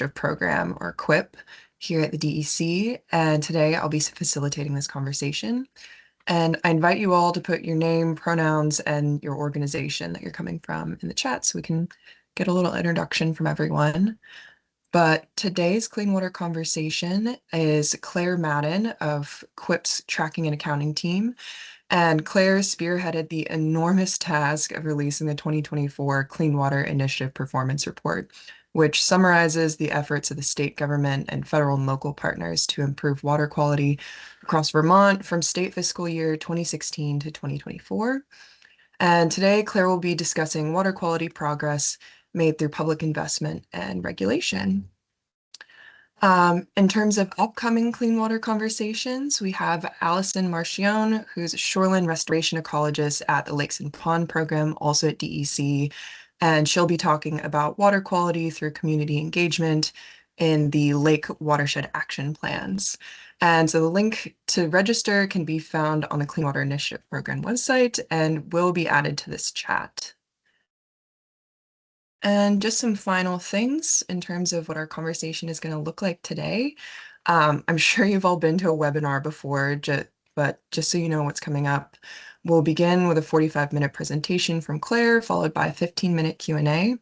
Initiative Program, or QUIP, here at the DEC, and today I'll be facilitating this conversation. And I invite you all to put your name, pronouns, and your organization that you're coming from in the chat so we can get a little introduction from everyone. But today's Clean Water Conversation is Claire Madden of QUIP's Tracking and Accounting team. And Claire spearheaded the enormous task of releasing the 2024 Clean Water Initiative Performance Report, which summarizes the efforts of the state government and federal and local partners to improve water quality across Vermont from state fiscal year 2016 to 2024. And today, Claire will be discussing water quality progress made through public investment and regulation. In terms of upcoming clean water conversations, we have Allison Marchione, who's a shoreline restoration ecologist at the Lakes and Pond program, also at DEC, and she'll be talking about water quality through community engagement in the Lake Watershed Action Plans. And so the link to register can be found on the Clean Water Initiative Program website and will be added to this chat. And just some final things in terms of what our conversation is going to look like today. I'm sure you've all been to a webinar before, but just so you know what's coming up, we'll begin with a 45-minute presentation from Claire, followed by a 15-minute Q&A.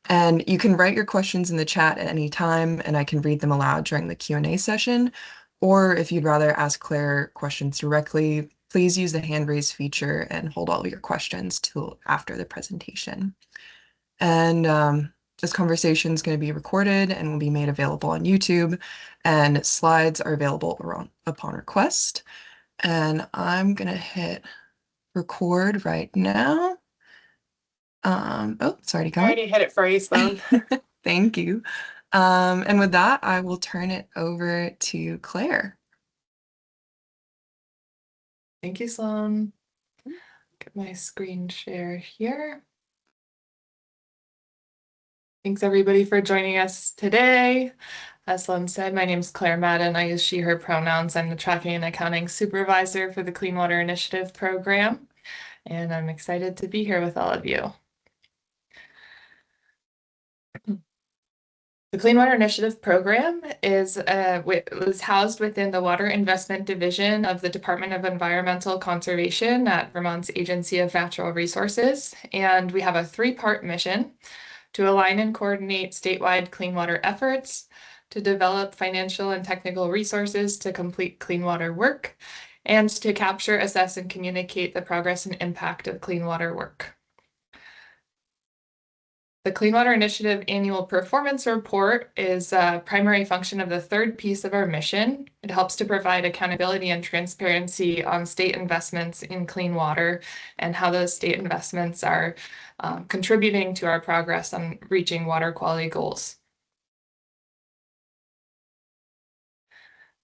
And you can write your questions in the chat at any time, and I can read them aloud during the Q&A session. Or if you'd rather ask Claire questions directly, please use the hand raise feature and hold all of your questions till after the presentation. And this conversation is going to be recorded and will be made available on YouTube, and slides are available upon request. And I'm going to hit record right now. Oh, it's already I gone. already hit it for you, Sloan. Thank you. And with that, I will turn it over to Claire. Thank you, Sloan. Get my screen share here. Thanks everybody for joining us today. As Sloan said, my name is Claire Madden. I use she, her pronouns. I'm the Tracking and Accounting Supervisor for the Clean Water Initiative Program, and I'm excited to be here with all of you. The Clean Water Initiative Program was housed within the Water Investment Division of the Department of Environmental Conservation at Vermont's Agency of Natural Resources, and we have a three-part mission: to align and coordinate statewide clean water efforts, to develop financial and technical resources to complete clean water work, and to capture, assess, and communicate the progress and impact of clean water work. The Clean Water Initiative Annual Performance Report is a primary function of the third piece of our mission. It helps to provide accountability and transparency on state investments in clean water and how those state investments are contributing to our progress on reaching water quality goals.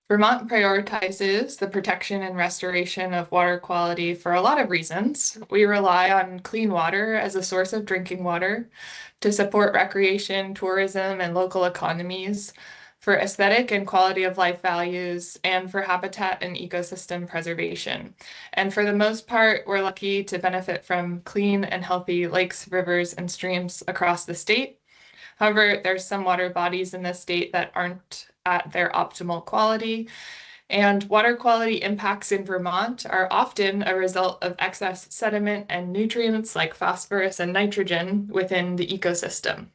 Vermont prioritizes the protection and restoration of water quality for a lot of reasons. We rely on clean water as a source of drinking water to support recreation, tourism, and local economies, for aesthetic and quality of life values, and for habitat and ecosystem preservation. And for the most part, we're lucky to benefit from clean and healthy lakes, rivers, and streams across the state. However, there's some water bodies in the state that aren't at their optimal quality, and water quality impacts in Vermont are often a result of excess sediment and nutrients like phosphorus and nitrogen within the ecosystem.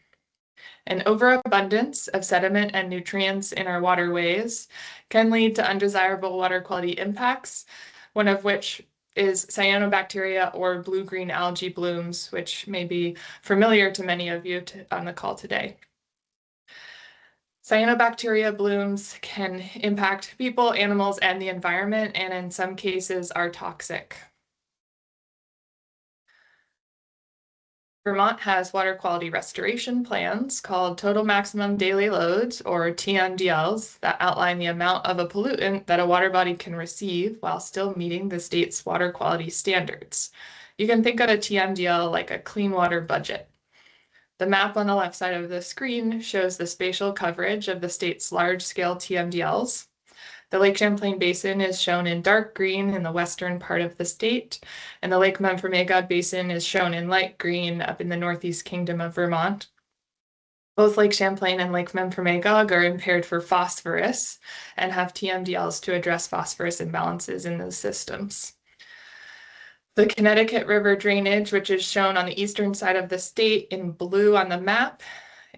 An overabundance of sediment and nutrients in our waterways can lead to undesirable water quality impacts, one of which is cyanobacteria or blue-green algae blooms, which may be familiar to many of you on the call today. Cyanobacteria blooms can impact people, animals, and the environment, and in some cases are toxic. Vermont has water quality restoration plans called Total Maximum Daily Loads, or TMDLs, that outline the amount of a pollutant that a water body can receive while still meeting the state's water quality standards. You can think of a TMDL like a clean water budget. The map on the left side of the screen shows the spatial coverage of the state's large-scale TMDLs. The Lake Champlain Basin is shown in dark green in the western part of the state, and the Lake Memphremagog Basin is shown in light green up in the Northeast Kingdom of Vermont. Both Lake Champlain and Lake Memphremagog are impaired for phosphorus and have TMDLs to address phosphorus imbalances in those systems. The Connecticut River drainage, which is shown on the eastern side of the state in blue on the map,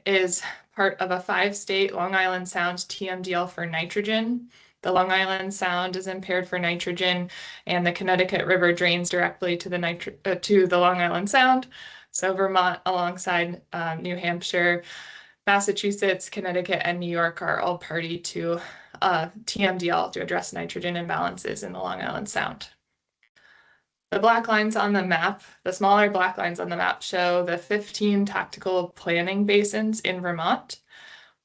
is part of a 5-state Long Island Sound TMDL for nitrogen. The Long Island Sound is impaired for nitrogen, and the Connecticut River drains directly to the Long Island Sound. So Vermont, alongside New Hampshire, Massachusetts, Connecticut, and New York are all party to TMDL to address nitrogen imbalances in the Long Island Sound. The black lines on the map, the smaller black lines on the map, show the 15 tactical planning basins in Vermont.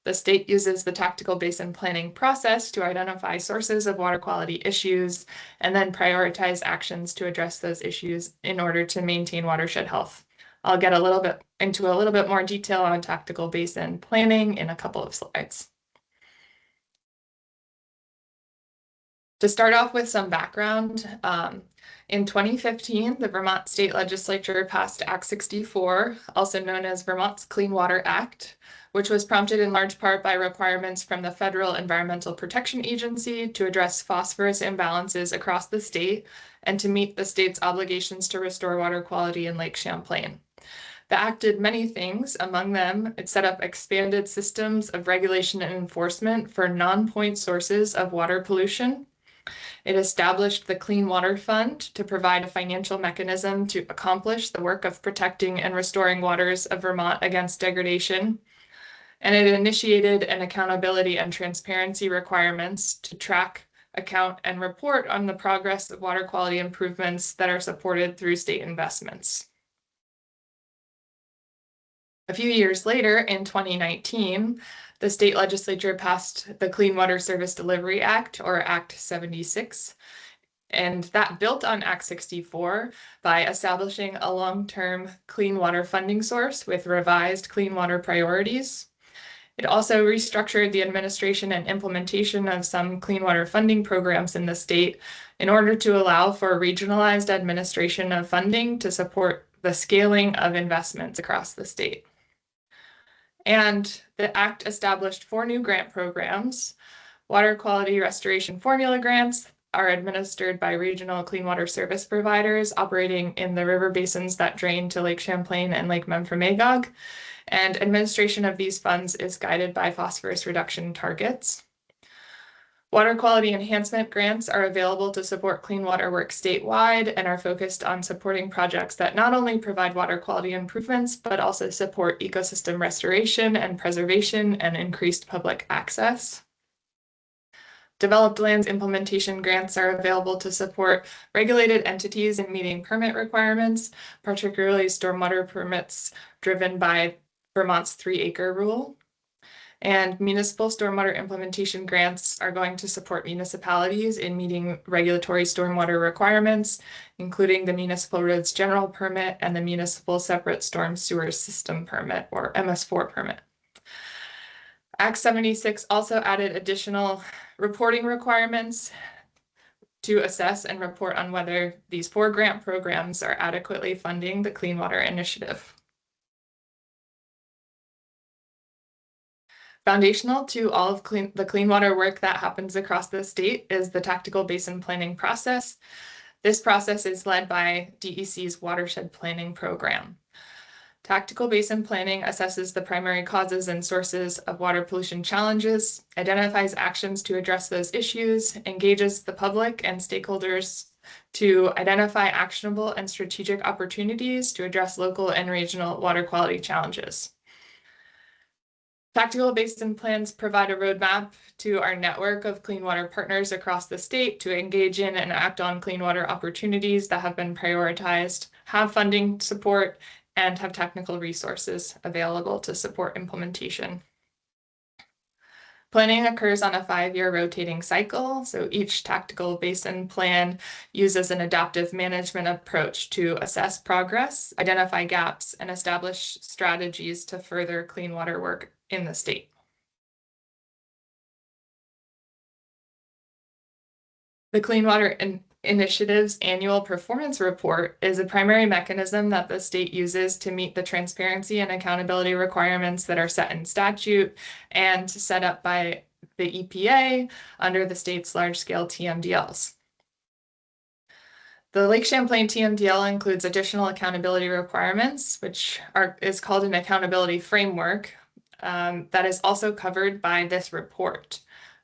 The state uses the tactical basin planning process to identify sources of water quality issues and then prioritize actions to address those issues in order to maintain watershed health. I'll get into a little bit more detail on tactical basin planning in a couple of slides. To start off with some background, in 2015, the Vermont State Legislature passed Act 64, also known as Vermont's Clean Water Act, which was prompted in large part by requirements from the Federal Environmental Protection Agency to address phosphorus imbalances across the state and to meet the state's obligations to restore water quality in Lake Champlain. The act did many things. Among them, it set up expanded systems of regulation and enforcement for non-point sources of water pollution. It established the Clean Water Fund to provide a financial mechanism to accomplish the work of protecting and restoring waters of Vermont against degradation. And it initiated an accountability and transparency requirements to track, account, and report on the progress of water quality improvements that are supported through state investments. A few years later, in 2019, the state legislature passed the Clean Water Service Delivery Act, or Act 76, and that built on Act 64 by establishing a long-term clean water funding source with revised clean water priorities. It also restructured the administration and implementation of some clean water funding programs in the state in order to allow for regionalized administration of funding to support the scaling of investments across the state. And the Act established 4 new grant programs. Water quality restoration formula grants are administered by regional clean water service providers operating in the river basins that drain to Lake Champlain and Lake Memphremagog. And administration of these funds is guided by phosphorus reduction targets. Water quality enhancement grants are available to support clean water work statewide and are focused on supporting projects that not only provide water quality improvements, but also support ecosystem restoration and preservation and increased public access. Developed lands implementation grants are available to support regulated entities in meeting permit requirements, particularly stormwater permits driven by Vermont's 3-acre rule. And municipal stormwater implementation grants are going to support municipalities in meeting regulatory stormwater requirements, including the Municipal Roads General Permit and the Municipal Separate Storm Sewer System Permit, or MS4 permit. Act 76 also added additional reporting requirements to assess and report on whether these 4 grant programs are adequately funding the Clean Water Initiative. Foundational to all of the clean water work that happens across the state is the tactical basin planning process. This process is led by DEC's watershed planning program. Tactical basin planning assesses the primary causes and sources of water pollution challenges, identifies actions to address those issues, engages the public and stakeholders to identify actionable and strategic opportunities to address local and regional water quality challenges. Tactical basin plans provide a roadmap to our network of clean water partners across the state to engage in and act on clean water opportunities that have been prioritized, have funding support, and have technical resources available to support implementation. Planning occurs on a 5-year rotating cycle, so each tactical basin plan uses an adaptive management approach to assess progress, identify gaps, and establish strategies to further clean water work in the state. The Clean Water Initiative's annual performance report is a primary mechanism that the state uses to meet the transparency and accountability requirements that are set in statute and set up by the EPA under the state's large-scale TMDLs. The Lake Champlain TMDL includes additional accountability requirements, which is called an accountability framework, that is also covered by this report.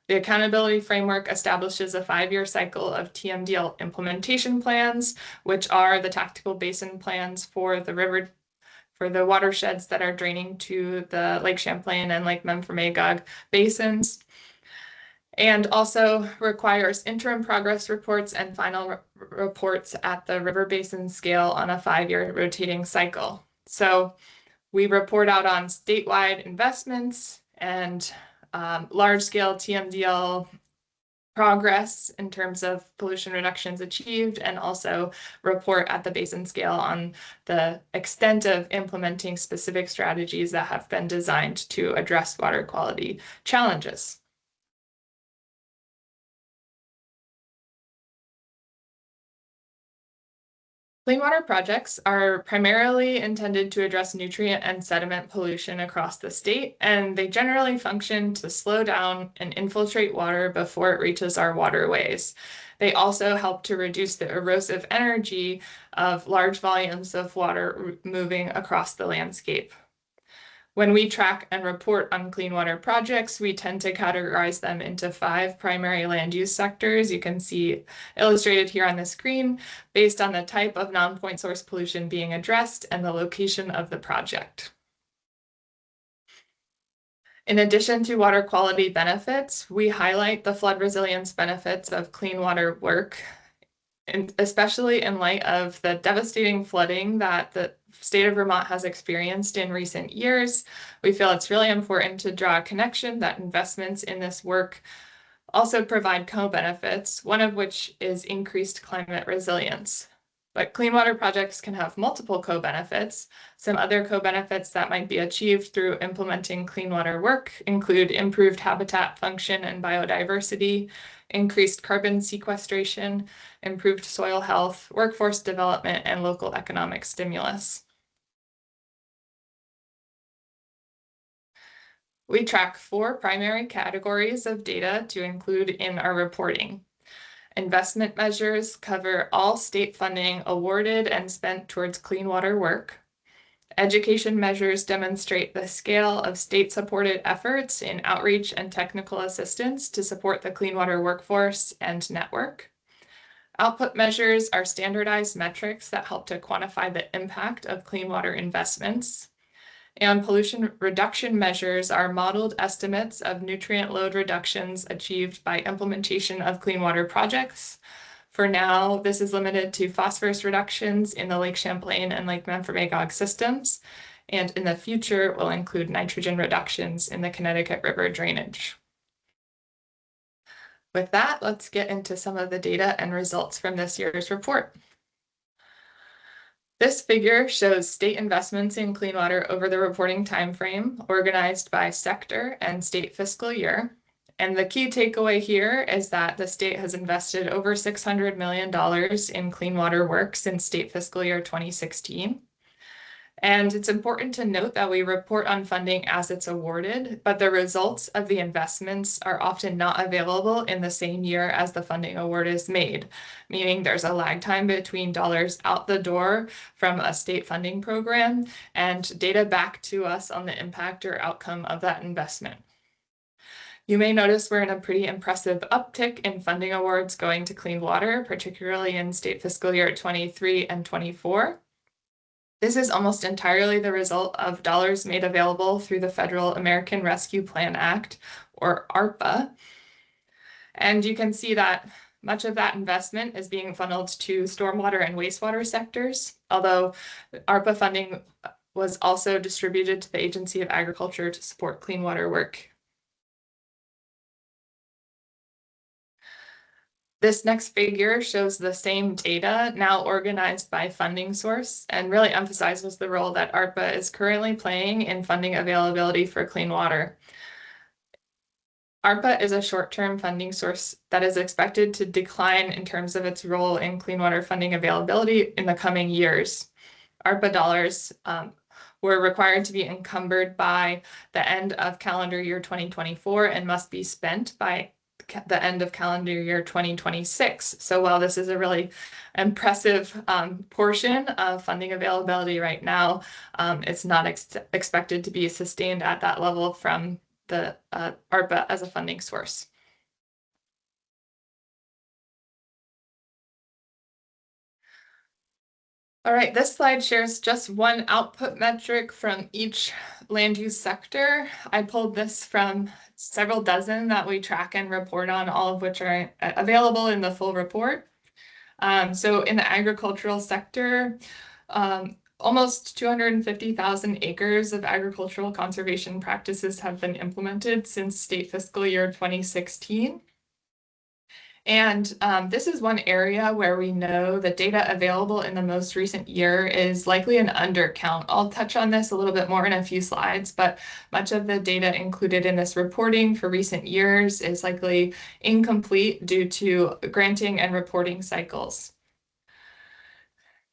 The accountability framework establishes a 5-year cycle of TMDL implementation plans, which are the tactical basin plans for the watersheds that are draining to the Lake Champlain and Lake Memphremagog basins, and also requires interim progress reports and final reports at the river basin scale on a 5-year rotating cycle. So we report out on statewide investments and large-scale TMDL progress in terms of pollution reductions achieved, and also report at the basin scale on the extent of implementing specific strategies that have been designed to address water quality challenges. Clean water projects are primarily intended to address nutrient and sediment pollution across the state, and they generally function to slow down and infiltrate water before it reaches our waterways. They also help to reduce the erosive energy of large volumes of water moving across the landscape. When we track and report on clean water projects, we tend to categorize them into 5 primary land use sectors. You can see illustrated here on the screen based on the type of non-point source pollution being addressed and the location of the project. In addition to water quality benefits, we highlight the flood resilience benefits of clean water work, and especially in light of the devastating flooding that the state of Vermont has experienced in recent years. We feel it's really important to draw a connection that investments in this work also provide co-benefits, one of which is increased climate resilience. But clean water projects can have multiple co-benefits. Some other co-benefits that might be achieved through implementing clean water work include improved habitat function and biodiversity, increased carbon sequestration, improved soil health, workforce development, and local economic stimulus. We track 4 primary categories of data to include in our reporting. Investment measures cover all state funding awarded and spent towards clean water work. Education measures demonstrate the scale of state-supported efforts in outreach and technical assistance to support the clean water workforce and network. Output measures are standardized metrics that help to quantify the impact of clean water investments. And pollution reduction measures are modeled estimates of nutrient load reductions achieved by implementation of clean water projects. For now, this is limited to phosphorus reductions in the Lake Champlain and Lake Memphremagog systems, and in the future will include nitrogen reductions in the Connecticut River drainage. With that, let's get into some of the data and results from this year's report. This figure shows state investments in clean water over the reporting timeframe, organized by sector and state fiscal year. And the key takeaway here is that the state has invested over $600 million in clean water work since state fiscal year 2016. And it's important to note that we report on funding as it's awarded, but the results of the investments are often not available in the same year as the funding award is made, meaning there's a lag time between dollars out the door from a state funding program and data back to us on the impact or outcome of that investment. You may notice we're in a pretty impressive uptick in funding awards going to clean water, particularly in state fiscal year 23 and 24. This is almost entirely the result of dollars made available through the Federal American Rescue Plan Act, or ARPA. And you can see that much of that investment is being funneled to stormwater and wastewater sectors, although ARPA funding was also distributed to the Agency of Agriculture to support clean water work. This next figure shows the same data, now organized by funding source, and really emphasizes the role that ARPA is currently playing in funding availability for clean water. ARPA is a short-term funding source that is expected to decline in terms of its role in clean water funding availability in the coming years. ARPA dollars were required to be encumbered by the end of calendar year 2024 and must be spent by the end of calendar year 2026. So while this is a really impressive portion of funding availability right now, it's not expected to be sustained at that level from the ARPA as a funding source. All right, this slide shares just one output metric from each land use sector. I pulled this from several dozen that we track and report on, all of which are available in the full report. So in the agricultural sector, almost 250,000 acres of agricultural conservation practices have been implemented since state fiscal year 2016. And this is one area where we know the data available in the most recent year is likely an undercount. I'll touch on this a little bit more in a few slides, but much of the data included in this reporting for recent years is likely incomplete due to granting and reporting cycles.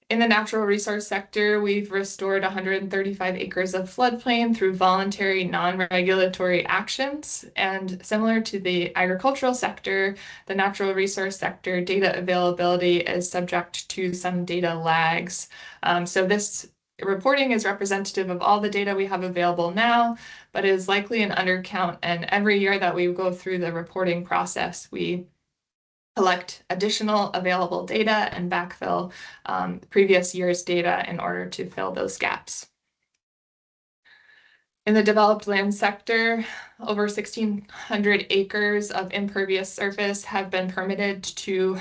In the natural resource sector, we've restored 135 acres of floodplain through voluntary non-regulatory actions. And similar to the agricultural sector, the natural resource sector data availability is subject to some data lags. So this reporting is representative of all the data we have available now, but is likely an undercount. And every year that we go through the reporting process, we collect additional available data and backfill previous year's data in order to fill those gaps. In the developed land sector, over 1,600 acres of impervious surface have been permitted to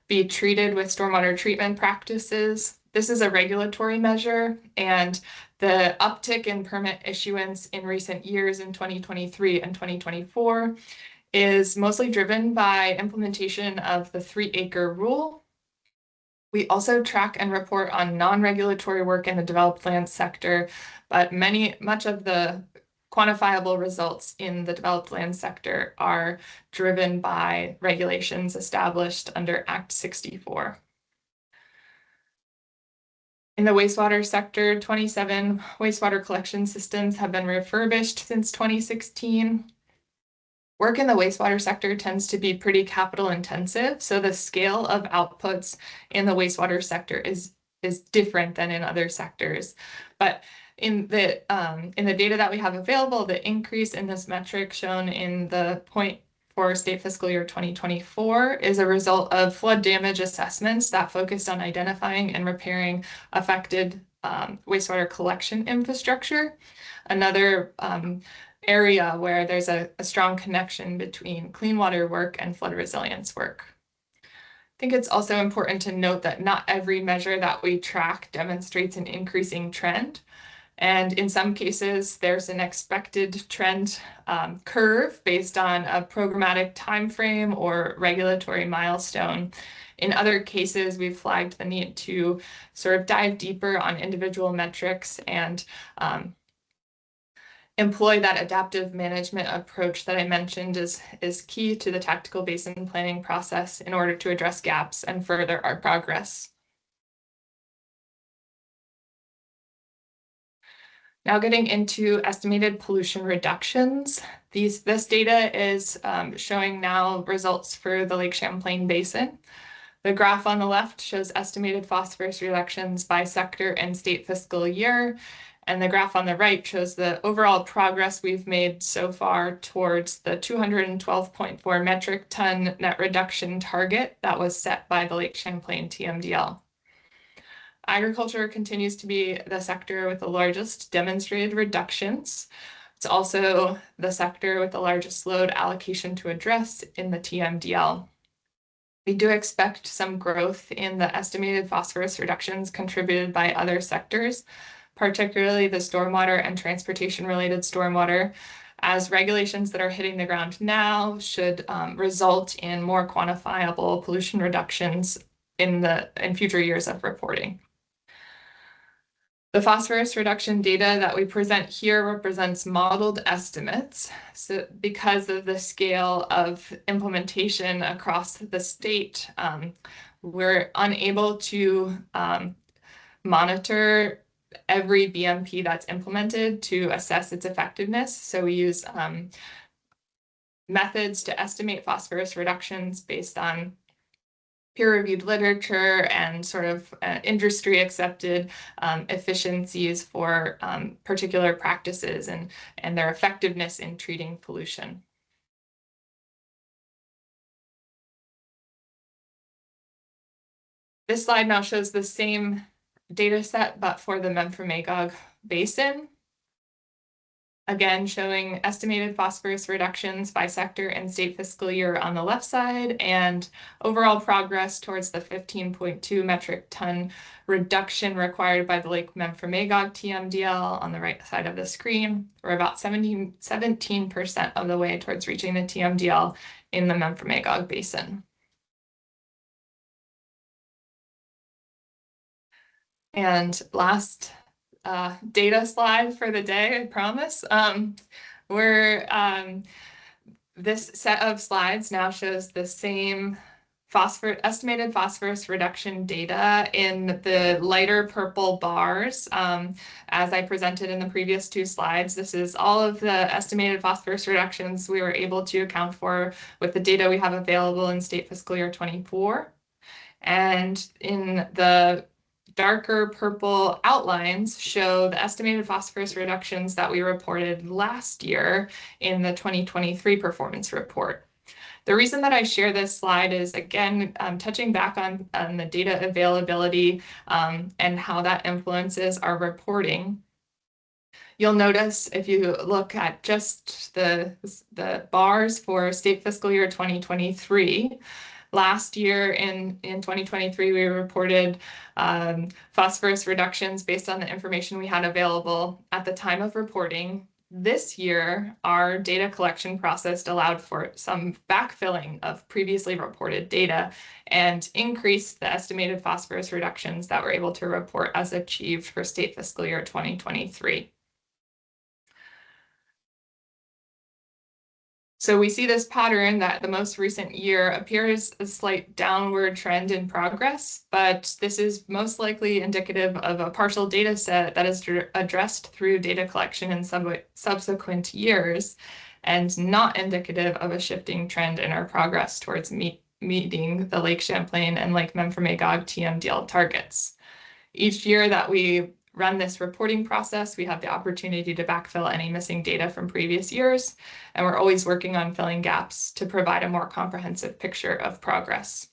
be treated with stormwater treatment practices. This is a regulatory measure, and the uptick in permit issuance in recent years in 2023 and 2024 is mostly driven by implementation of the 3-acre rule. We also track and report on non-regulatory work in the developed land sector, but much of the quantifiable results in the developed land sector are driven by regulations established under Act 64. In the wastewater sector, 27 wastewater collection systems have been refurbished since 2016. Work in the wastewater sector tends to be pretty capital intensive, so the scale of outputs in the wastewater sector is different than in other sectors. But in the data that we have available, the increase in this metric shown in the point for state fiscal year 2024 is a result of flood damage assessments that focused on identifying and repairing affected wastewater collection infrastructure. Another area where there's a strong connection between clean water work and flood resilience work. I think it's also important to note that not every measure that we track demonstrates an increasing trend. And in some cases, there's an expected trend curve based on a programmatic timeframe or regulatory milestone. In other cases, we've flagged the need to sort of dive deeper on individual metrics and employ that adaptive management approach that I mentioned is key to the tactical basin planning process in order to address gaps and further our progress. Now getting into estimated pollution reductions. This data is showing now results for the Lake Champlain Basin. The graph on the left shows estimated phosphorus reductions by sector and state fiscal year. And the graph on the right shows the overall progress we've made so far towards the 212.4 metric ton net reduction target that was set by the Lake Champlain TMDL. Agriculture continues to be the sector with the largest demonstrated reductions. It's also the sector with the largest load allocation to address in the TMDL. We do expect some growth in the estimated phosphorus reductions contributed by other sectors, particularly the stormwater and transportation-related stormwater, as regulations that are hitting the ground now should result in more quantifiable pollution reductions in future years of reporting. The phosphorus reduction data that we present here represents modeled estimates. So because of the scale of implementation across the state, we're unable to monitor every BMP that's implemented to assess its effectiveness. So we use methods to estimate phosphorus reductions based on peer-reviewed literature and sort of industry accepted efficiencies for particular practices and their effectiveness in treating pollution. This slide now shows the same data set, but for the Memphremagog Basin. Again, showing estimated phosphorus reductions by sector and state fiscal year on the left side, and overall progress towards the 15.2 metric ton reduction required by the Lake Memphremagog TMDL on the right side of the screen. We're about 17% of the way towards reaching the TMDL in the Memphremagog Basin. And last data slide for the day, I promise. This set of slides now shows the same estimated phosphorus reduction data in the lighter purple bars. As I presented in the previous two slides, this is all of the estimated phosphorus reductions we were able to account for with the data we have available in state fiscal year 24. And in the darker purple outlines show the estimated phosphorus reductions that we reported last year in the 2023 performance report. The reason that I share this slide is, again, touching back on the data availability and how that influences our reporting. You'll notice if you look at just the bars for state fiscal year 2023, last year in 2023, we reported phosphorus reductions based on the information we had available at the time of reporting. This year, our data collection process allowed for some backfilling of previously reported data and increased the estimated phosphorus reductions that we're able to report as achieved for state fiscal year 2023. So we see this pattern that the most recent year appears a slight downward trend in progress, but this is most likely indicative of a partial data set that is addressed through data collection in subsequent years, and not indicative of a shifting trend in our progress towards meeting the Lake Champlain and Lake Memphremagog TMDL targets. Each year that we run this reporting process, we have the opportunity to backfill any missing data from previous years, and we're always working on filling gaps to provide a more comprehensive picture of progress.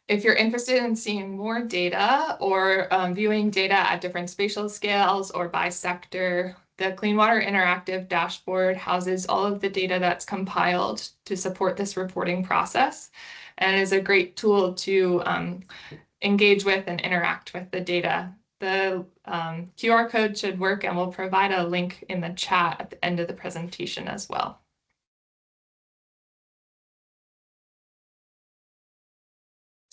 If you're interested in seeing more data or viewing data at different spatial scales or by sector, the Clean Water Interactive Dashboard houses all of the data that's compiled to support this reporting process and is a great tool to engage with and interact with the data. The QR code should work, and we'll provide a link in the chat at the end of the presentation as well.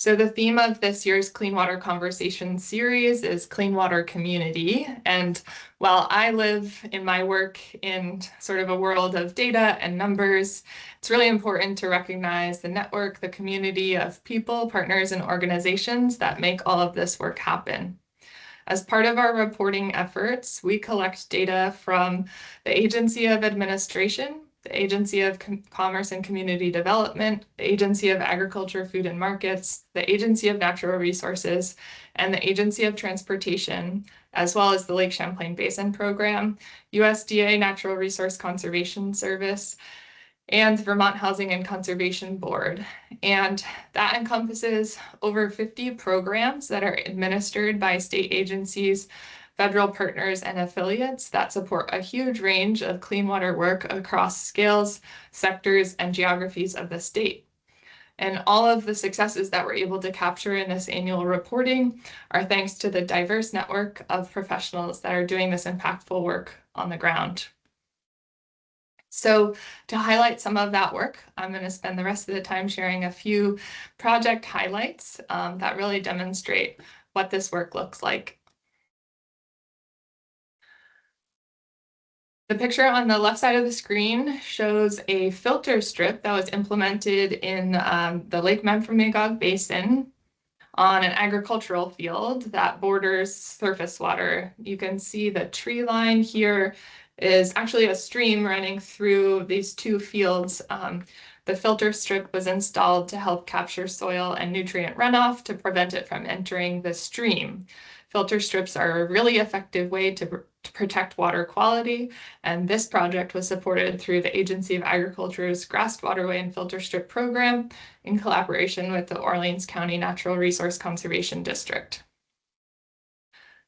So the theme of this year's Clean Water Conversation series is Clean Water Community. And while I live in my work in sort of a world of data and numbers, it's really important to recognize the network, the community of people, partners, and organizations that make all of this work happen. As part of our reporting efforts, we collect data from the Agency of Administration, the Agency of Commerce and Community Development, the Agency of Agriculture, Food and Markets, the Agency of Natural Resources, and the Agency of Transportation, as well as the Lake Champlain Basin Program, USDA Natural Resource Conservation Service, and Vermont Housing and Conservation Board. And that encompasses over 50 programs that are administered by state agencies, federal partners, and affiliates that support a huge range of clean water work across scales, sectors, and geographies of the state. And all of the successes that we're able to capture in this annual reporting are thanks to the diverse network of professionals that are doing this impactful work on the ground. So to highlight some of that work, I'm going to spend the rest of the time sharing a few project highlights that really demonstrate what this work looks like. The picture on the left side of the screen shows a filter strip that was implemented in the Lake Memphremagog Basin on an agricultural field that borders surface water. You can see the tree line here is actually a stream running through these two fields. The filter strip was installed to help capture soil and nutrient runoff to prevent it from entering the stream. Filter strips are a really effective way to protect water quality, and this project was supported through the Agency of Agriculture's Grassed Waterway and Filter Strip Program in collaboration with the Orleans County Natural Resource Conservation District.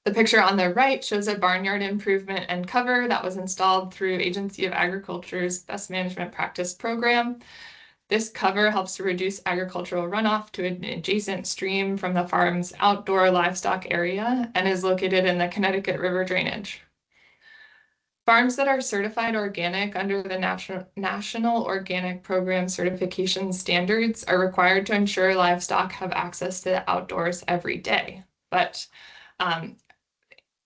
The picture on the right shows a barnyard improvement and cover that was installed through Agency of Agriculture's Best Management Practice Program. This cover helps to reduce agricultural runoff to an adjacent stream from the farm's outdoor livestock area and is located in the Connecticut River drainage. Farms that are certified organic under the National Organic Program certification standards are required to ensure livestock have access to the outdoors every day. But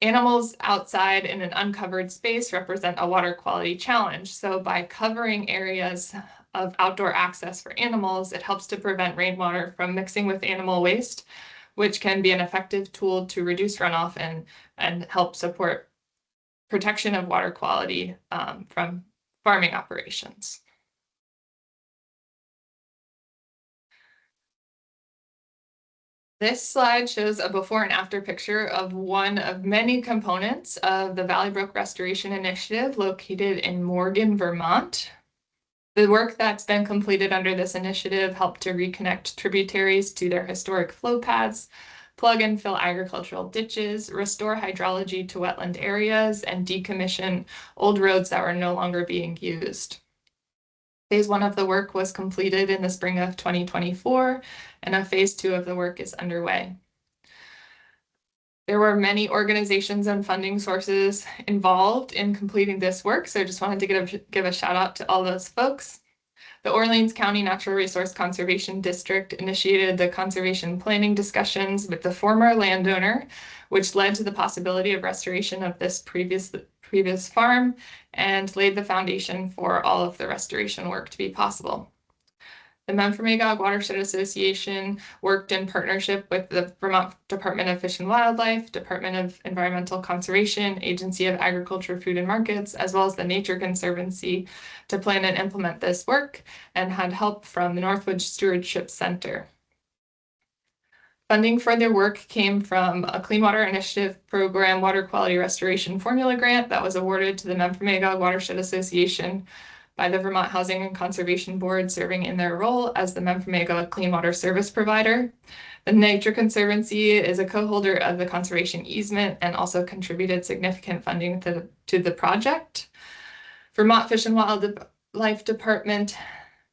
animals outside in an uncovered space represent a water quality challenge. So by covering areas of outdoor access for animals, it helps to prevent rainwater from mixing with animal waste, which can be an effective tool to reduce runoff and help support protection of water quality from farming operations. This slide shows a before and after picture of one of many components of the Valley Brook Restoration Initiative located in Morgan, Vermont. The work that's been completed under this initiative helped to reconnect tributaries to their historic flow paths, plug and fill agricultural ditches, restore hydrology to wetland areas, and decommission old roads that were no longer being used. Phase 1 of the work was completed in the spring of 2024, and a phase 2 of the work is underway. There were many organizations and funding sources involved in completing this work, so I just wanted to give a shout out to all those folks. The Orleans County Natural Resource Conservation District initiated the conservation planning discussions with the former landowner, which led to the possibility of restoration of this previous farm and laid the foundation for all of the restoration work to be possible. The Memphremagog Watershed Association worked in partnership with the Vermont Department of Fish and Wildlife, Department of Environmental Conservation, Agency of Agriculture, Food and Markets, as well as the Nature Conservancy to plan and implement this work, and had help from the Northwood Stewardship Center. Funding for their work came from a Clean Water Initiative Program Water Quality Restoration Formula Grant that was awarded to the Memphremagog Watershed Association by the Vermont Housing and Conservation Board, serving in their role as the Memphremagog Clean Water Service Provider. The Nature Conservancy is a co-holder of the conservation easement and also contributed significant funding to the project. Vermont Fish and Wildlife Department,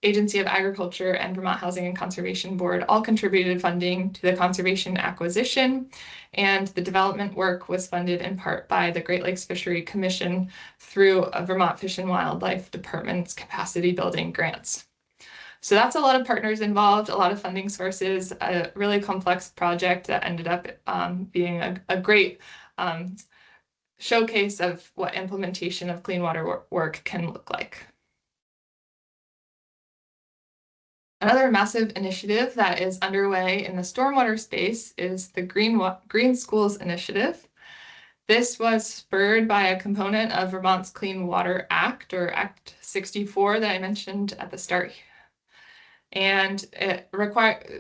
Agency of Agriculture, and Vermont Housing and Conservation Board all contributed funding to the conservation acquisition, and the development work was funded in part by the Great Lakes Fishery Commission through Vermont Fish and Wildlife Department's capacity building grants. So that's a lot of partners involved, a lot of funding sources, a really complex project that ended up being a great showcase of what implementation of clean water work can look like. Another massive initiative that is underway in the stormwater space is the Green Schools Initiative. This was spurred by a component of Vermont's Clean Water Act, or Act 64, that I mentioned at the start, and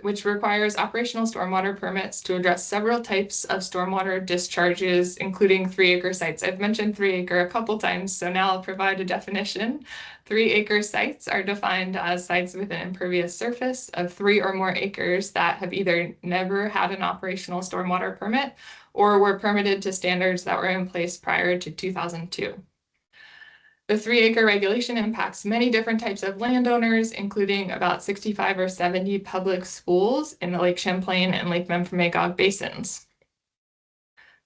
which requires operational stormwater permits to address several types of stormwater discharges, including 3-acre sites. I've mentioned 3-acre a couple times, so now I'll provide a definition. 3-acre sites are defined as sites with an impervious surface of 3 or more acres that have either never had an operational stormwater permit or were permitted to standards that were in place prior to 2002. The 3-acre regulation impacts many different types of landowners, including about 65 or 70 public schools in the Lake Champlain and Lake Memphremagog basins.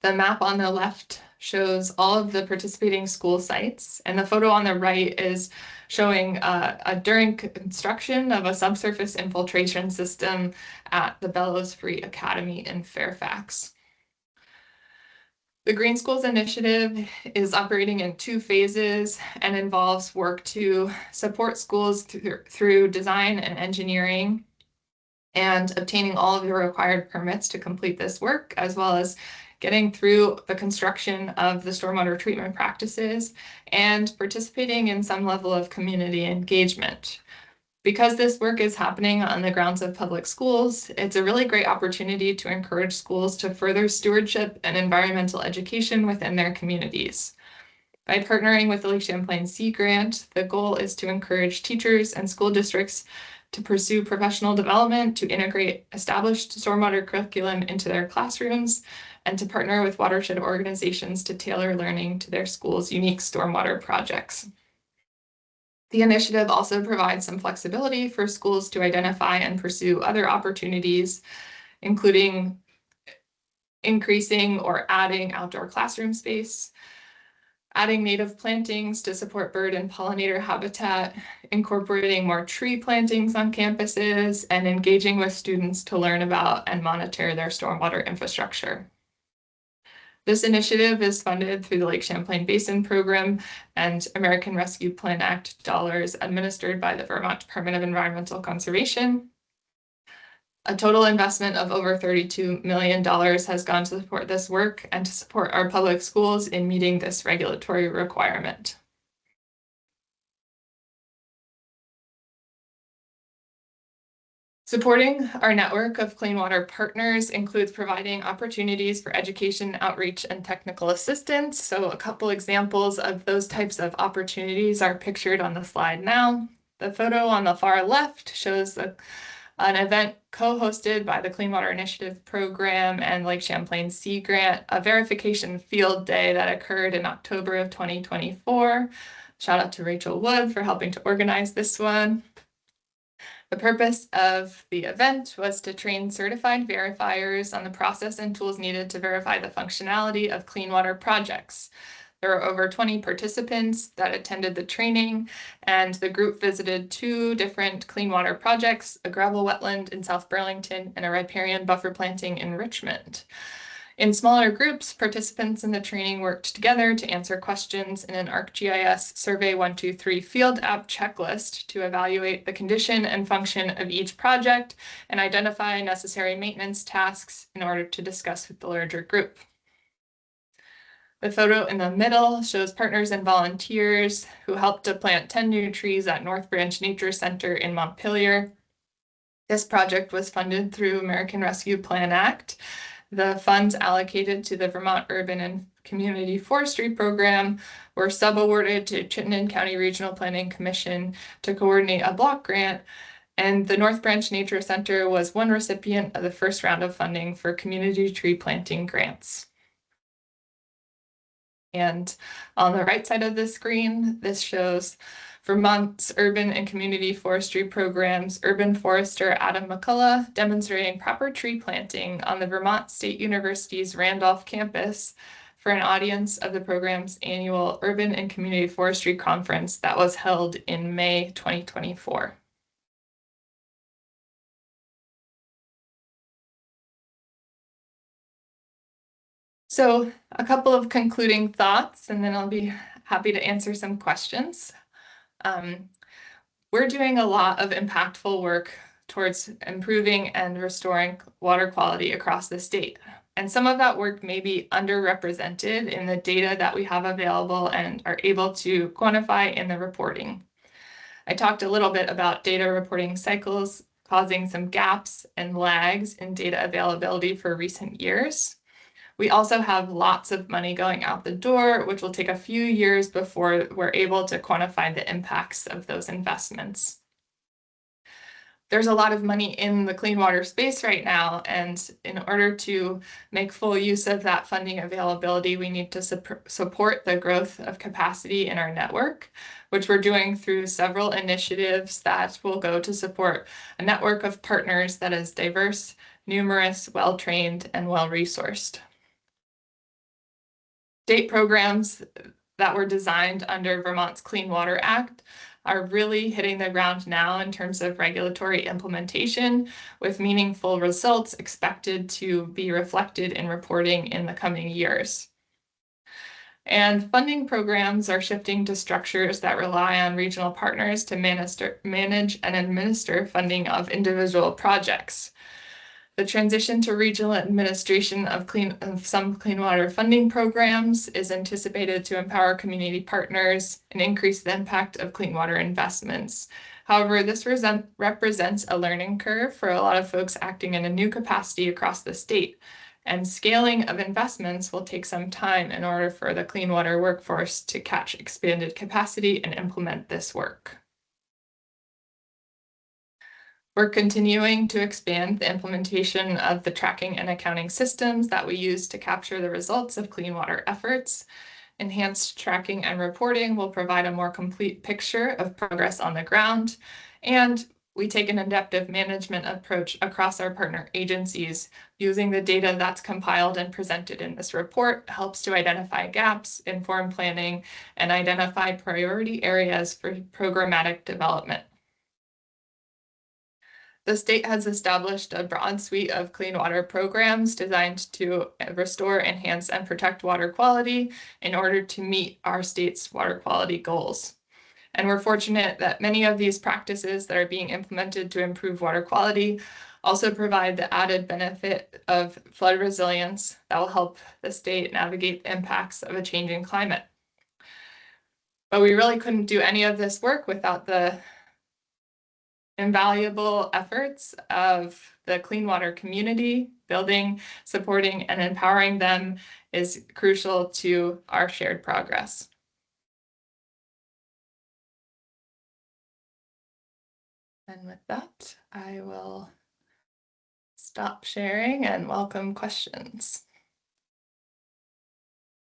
The map on the left shows all of the participating school sites, and the photo on the right is showing during construction of a subsurface infiltration system at the Bellows Free Academy in Fairfax. The Green Schools Initiative is operating in 2 phases and involves work to support schools through design and engineering and obtaining all of the required permits to complete this work, as well as getting through the construction of the stormwater treatment practices and participating in some level of community engagement. Because this work is happening on the grounds of public schools, it's a really great opportunity to encourage schools to further stewardship and environmental education within their communities. By partnering with the Lake Champlain Sea Grant, the goal is to encourage teachers and school districts to pursue professional development, to integrate established stormwater curriculum into their classrooms, and to partner with watershed organizations to tailor learning to their school's unique stormwater projects. The initiative also provides some flexibility for schools to identify and pursue other opportunities, including increasing or adding outdoor classroom space, adding native plantings to support bird and pollinator habitat, incorporating more tree plantings on campuses, and engaging with students to learn about and monitor their stormwater infrastructure. This initiative is funded through the Lake Champlain Basin Program and American Rescue Plan Act dollars administered by the Vermont Department of Environmental Conservation. A total investment of over $32 million has gone to support this work and to support our public schools in meeting this regulatory requirement. Supporting our network of clean water partners includes providing opportunities for education, outreach, and technical assistance. So a couple examples of those types of opportunities are pictured on the slide now. The photo on the far left shows an event co-hosted by the Clean Water Initiative program and Lake Champlain Sea Grant, a verification field day that occurred in October of 2024. Shout out to Rachel Wood for helping to organize this one. The purpose of the event was to train certified verifiers on the process and tools needed to verify the functionality of clean water projects. There were over 20 participants that attended the training, and the group visited 2 different clean water projects, a gravel wetland in South Burlington and a riparian buffer planting in Richmond. In smaller groups, participants in the training worked together to answer questions in an ArcGIS Survey 123 field app checklist to evaluate the condition and function of each project and identify necessary maintenance tasks in order to discuss with the larger group. The photo in the middle shows partners and volunteers who helped to plant 10 new trees at North Branch Nature Center in Montpelier. This project was funded through American Rescue Plan Act. The funds allocated to the Vermont Urban and Community Forestry Program were subawarded to Chittenden County Regional Planning Commission to coordinate a block grant, and the North Branch Nature Center was one recipient of the first round of funding for community tree planting grants. And on the right side of the screen, this shows Vermont's Urban and Community Forestry Program's urban forester Adam McCullough demonstrating proper tree planting on the Vermont State University's Randolph campus for an audience of the program's annual Urban and Community Forestry Conference that was held in May 2024. So a couple of concluding thoughts, and then I'll be happy to answer some questions. We're doing a lot of impactful work towards improving and restoring water quality across the state. And some of that work may be underrepresented in the data that we have available and are able to quantify in the reporting. I talked a little bit about data reporting cycles causing some gaps and lags in data availability for recent years. We also have lots of money going out the door, which will take a few years before we're able to quantify the impacts of those investments. There's a lot of money in the clean water space right now, and in order to make full use of that funding availability, we need to support the growth of capacity in our network, which we're doing through several initiatives that will go to support a network of partners that is diverse, numerous, well-trained, and well-resourced. State programs that were designed under Vermont's Clean Water Act are really hitting the ground now in terms of regulatory implementation, with meaningful results expected to be reflected in reporting in the coming years. And funding programs are shifting to structures that rely on regional partners to manage and administer funding of individual projects. The transition to regional administration of some clean water funding programs is anticipated to empower community partners and increase the impact of clean water investments. However, this represents a learning curve for a lot of folks acting in a new capacity across the state, and scaling of investments will take some time in order for the clean water workforce to catch expanded capacity and implement this work. We're continuing to expand the implementation of the tracking and accounting systems that we use to capture the results of clean water efforts. Enhanced tracking and reporting will provide a more complete picture of progress on the ground, and we take an adaptive management approach across our partner agencies. Using the data that's compiled and presented in this report helps to identify gaps, inform planning, and identify priority areas for programmatic development. The state has established a broad suite of clean water programs designed to restore, enhance, and protect water quality in order to meet our state's water quality goals. And we're fortunate that many of these practices that are being implemented to improve water quality also provide the added benefit of flood resilience that will help the state navigate the impacts of a changing climate. But we really couldn't do any of this work without the invaluable efforts of the clean water community. Building, supporting, and empowering them is crucial to our shared progress. And with that, I will stop sharing and welcome questions.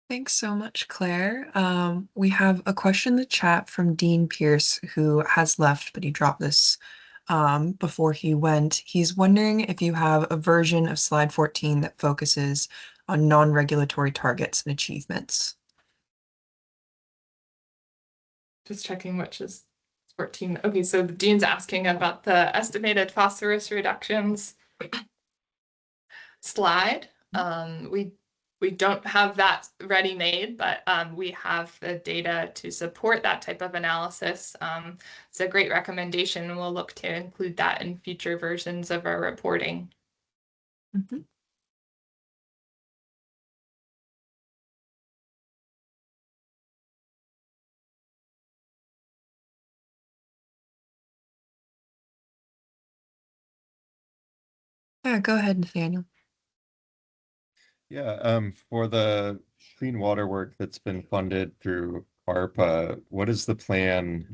Thanks so much, Claire. We have a question in the chat from Dean Pierce, who has left, but he dropped this before he went. He's wondering if you have a version of slide 14 that focuses on non-regulatory targets and achievements. Just checking which is 14. Okay, so Dean's asking about the estimated phosphorus reductions slide. We don't have that ready made, but we have the data to support that type of analysis. It's a great recommendation, and we'll look to include that in future versions of our reporting. Mm-hmm. Yeah, go ahead, Nathaniel. Yeah, for the clean water work that's been funded through ARPA, what is the plan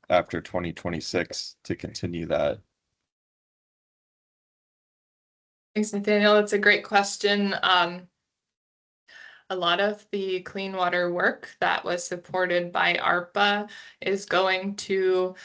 after 2026 to continue that? Thanks, Nathaniel. That's a great question. A lot of the clean water work that was supported by ARPA is going to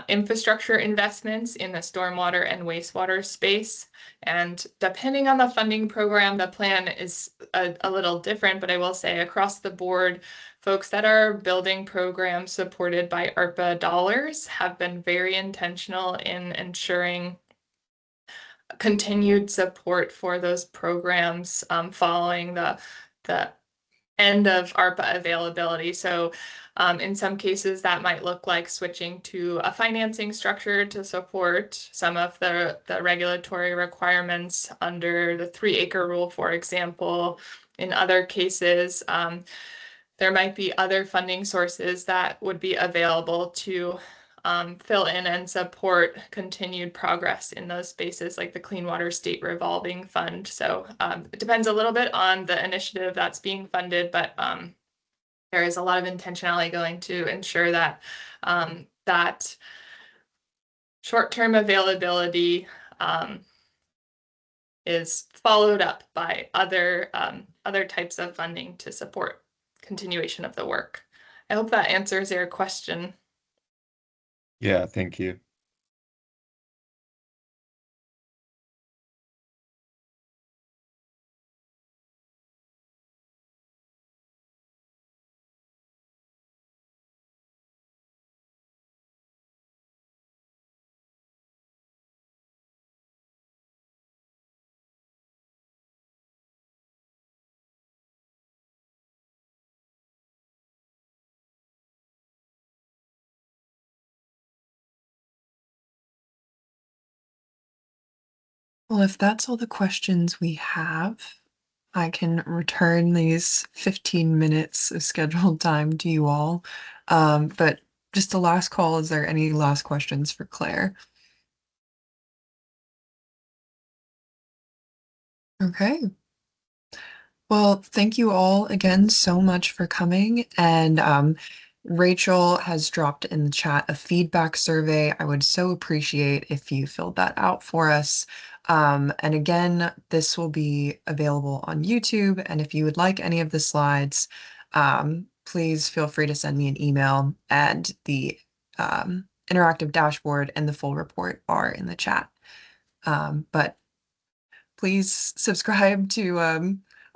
infrastructure investments in the stormwater and wastewater space. And depending on the funding program, the plan is a little different, but I will say across the board, folks that are building programs supported by ARPA dollars have been very intentional in ensuring continued support for those programs following the end of ARPA availability. So in some cases that might look like switching to a financing structure to support some of the regulatory requirements under the 3-acre rule, for example. In other cases, there might be other funding sources that would be available to fill in and support continued progress in those spaces, like the Clean Water State Revolving Fund. So it depends a little bit on the initiative that's being funded, but there is a lot of intentionality going to ensure that that short-term availability is followed up by other types of funding to support continuation of the work. I hope that answers your question. Yeah, thank you. Well, if that's all the questions we have, I can return these 15 minutes of scheduled time to you all. But just the last call, is there any last questions for Claire? Okay. Well, thank you all again so much for coming. And Rachel has dropped in the chat a feedback survey. I would so appreciate if you filled that out for us. And again, this will be available on YouTube. And if you would like any of the slides, please feel free to send me an email. And the interactive dashboard and the full report are in the chat. But please subscribe to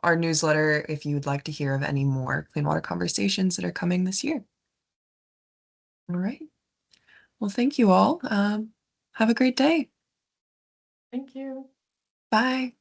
our newsletter if you would like to hear of any more clean water conversations that are coming this year. All right. Well, thank you all. Have a great day. Thank you. Bye.